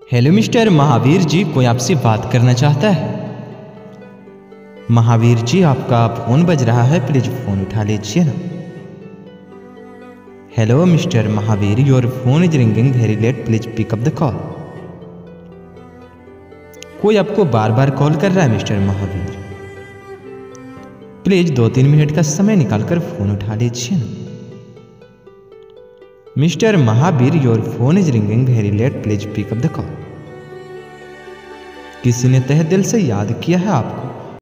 Hello mister Mahavir ji, कोई आपसे बात करना चाहता है। महावीर जी, आपका फोन बज रहा है, प्लीज फोन उठा लीजिए ना। Hello mister Mahavir, your phone is ringing very late, please pick up the call. कोई आपको बार बार कॉल कर रहा है मिस्टर महावीर, प्लीज 2-3 मिनट का समय निकालकर फोन उठा लीजिए ना। Mister Mahavir, your phone is ringing very late, please pick up the call. किसी ने तहे दिल से याद किया है आपको,